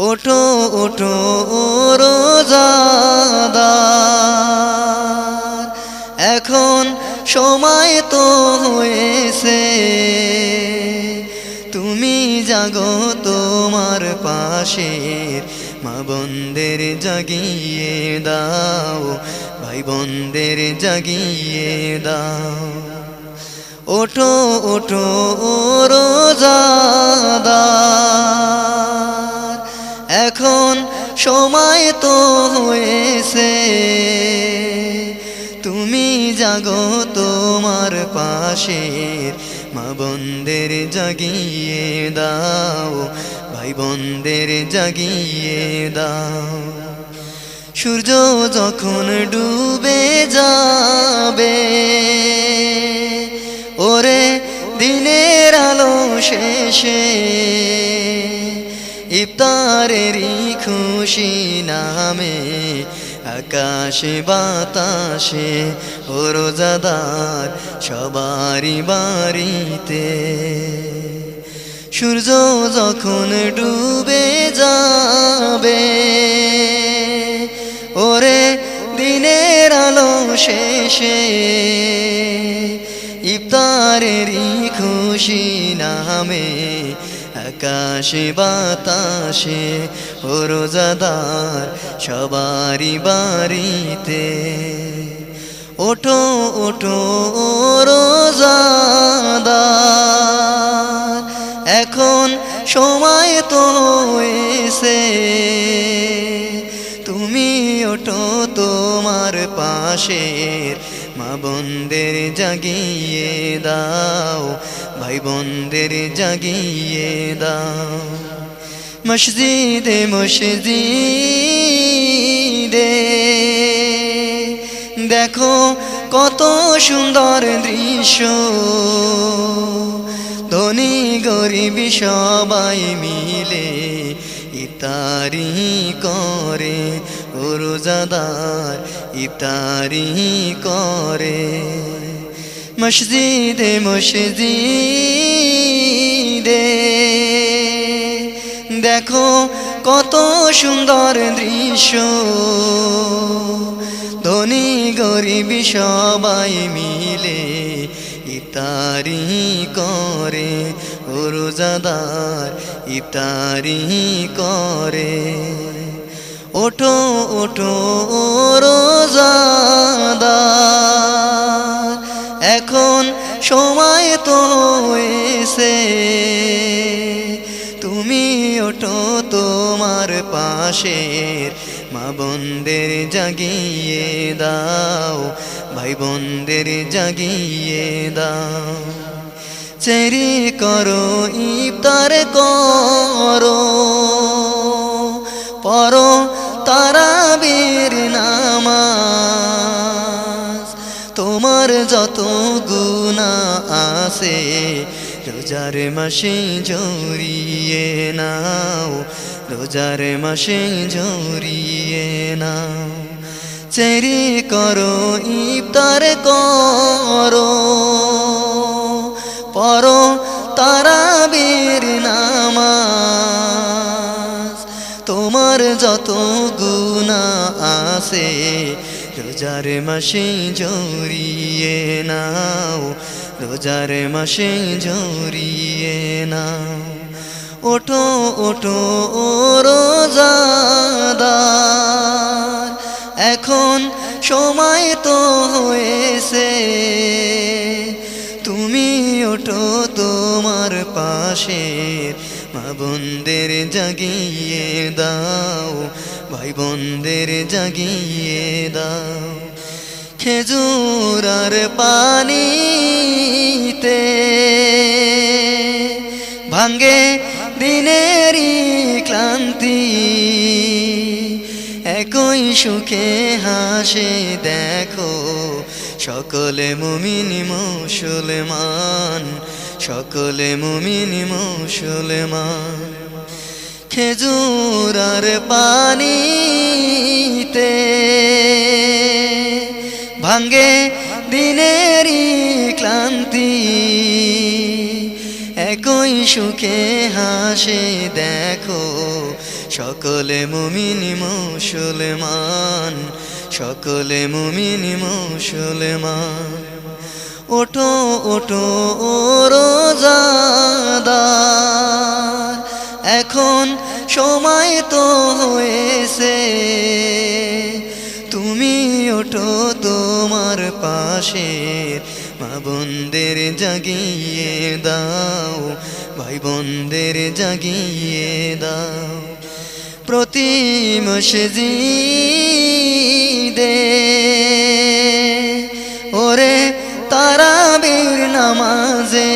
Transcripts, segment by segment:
ওঠো ওঠো রোজাদার, এখন সময় তো হয়েছে। তুমি জাগো তোমার পাশের মা বোনদের জাগিয়ে দাও, ভাই বোনদের জাগিয়ে দাও। ওঠো ওঠো রোজাদার, এখন সময় তো হয়েছে। তুমি জাগো তোমার পাশের মা বোনদের জাগিয়ে দাও, ভাই বোনদের জাগিয়ে দাও। সূর্য যখন ডুবে যাবে, ওরে দিনের আলো শেষে, ইফতারেরই খুশি নামে আকাশে বাতাসে ও রোজাদার সবারই বাড়িতে। সূর্য যখন ডুবে যাবে, ওরে দিনের আলো শেষে, ইফতারেরই খুশি নামে আকাশে বাতাসে ও রোজাদার সবারই বাড়িতে। ওঠো ওঠো রোজাদার, এখন সময় তো হয়েছে। তুমি ওঠো তোমার পাশের মা বোনদের জাগিয়ে দাও, ভাই বোনদের জাগিয়ে দাও। মসজিদে মসজিদে দেখো কত সুন্দর দৃশ্য, ধনী গরিব সবাই মিলে ইফতারি করে ও রোজাদার ইফতারি করে। মসজিদে মসজিদে দেখো কত সুন্দর দৃশ্য, ধনী গরিব সবাই মিলে ইফতারি করে ও রোজাদার ইফতারি করে। ওঠো ওঠো রোজাদার, এখন সময় তো হয়েছে। তুমি ওঠো তোমার পাশের মা বোনদের জাগিয়ে দাও, ভাই বোনদের জাগিয়ে দাও। চেরি করো ইফতার করো, পড়ো তারাবির নামাজ। তোমার যত গুনাহ আছে রোজার মাসে ঝরিয়ে নাও, রোজার মাসে ঝরিয়ে নাও। চেরি করো ইফতার করো, পড়ো তারাবির নামাজ। তোমার যত গুনাহ আছে রোজার মাসে ঝরিয়ে নাও, রোজার মাসে ঝরিয়ে নাও। ওঠো ওঠো রোজাদার, এখন সময় তো হয়েছে। তুমি ওঠো তোমার পাশের মা বোনদের জাগিয়ে দাও, ভাই বোনদের জাগিয়ে দাও। খেজুর আর পানিতে ভাঙ্গে দিনেরই ক্লান্তি, একই সুখে হাসে দেখো সকলে মুমিন মুসলমান, সকলে মুমিন মুসলমান। খেজুর আর পানিতে ভাঙ্গে দিনেরই ক্লান্তি, একই সুখে হাসে দেখো সকলে মুমিন মুসলমান, সকলে মুমিন মুসলমান। ওঠো ওঠো ও রোজাদার, এখন সময় তো হয়েছে, তুমি ওঠো তোমার পাশের মা বোনদের জাগিয়ে দাও, ভাই বোনদের জাগিয়ে দাও। প্রতি মসজিদে ওরে তারাবির নামাজে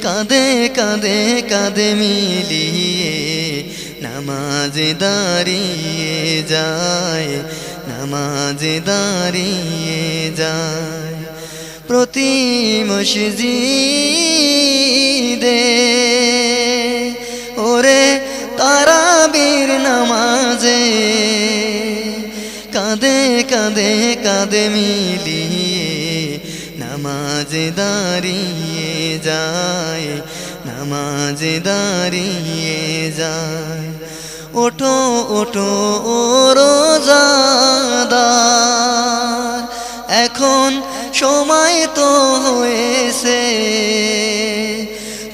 কাঁধে কাঁধে কাঁধে মিলিয়ে নামাজে দাঁড়িয়ে যায়, নামাজে দাঁড়িয়ে যায়। প্রতি মসজিদে ওরে তারাবির নামাজে কাঁধে কাঁধে কাঁধে মিলিয়ে নামাজে দাঁড়িয়ে যায়, নামাজে দাঁড়িয়ে যায়। ওঠো ওঠো ও রোজাদার, এখন সময় তো হয়েছে,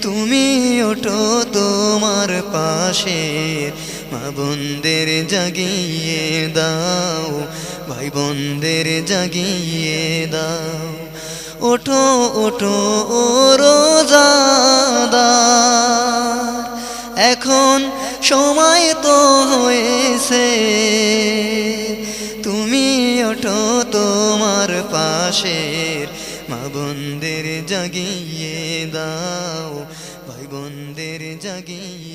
তুমি ওঠো তোমার পাশের মা বোনদের জাগিয়ে দাও, ভাই বোনদের জাগিয়ে দাও। ওঠো ওঠো ও রোজাদার, এখন সময় তো হয়েছে, তুমি ওঠো তোমার পাশের মা বোনদের জাগিয়ে দাও, ভাই বোনদের জাগিয়ে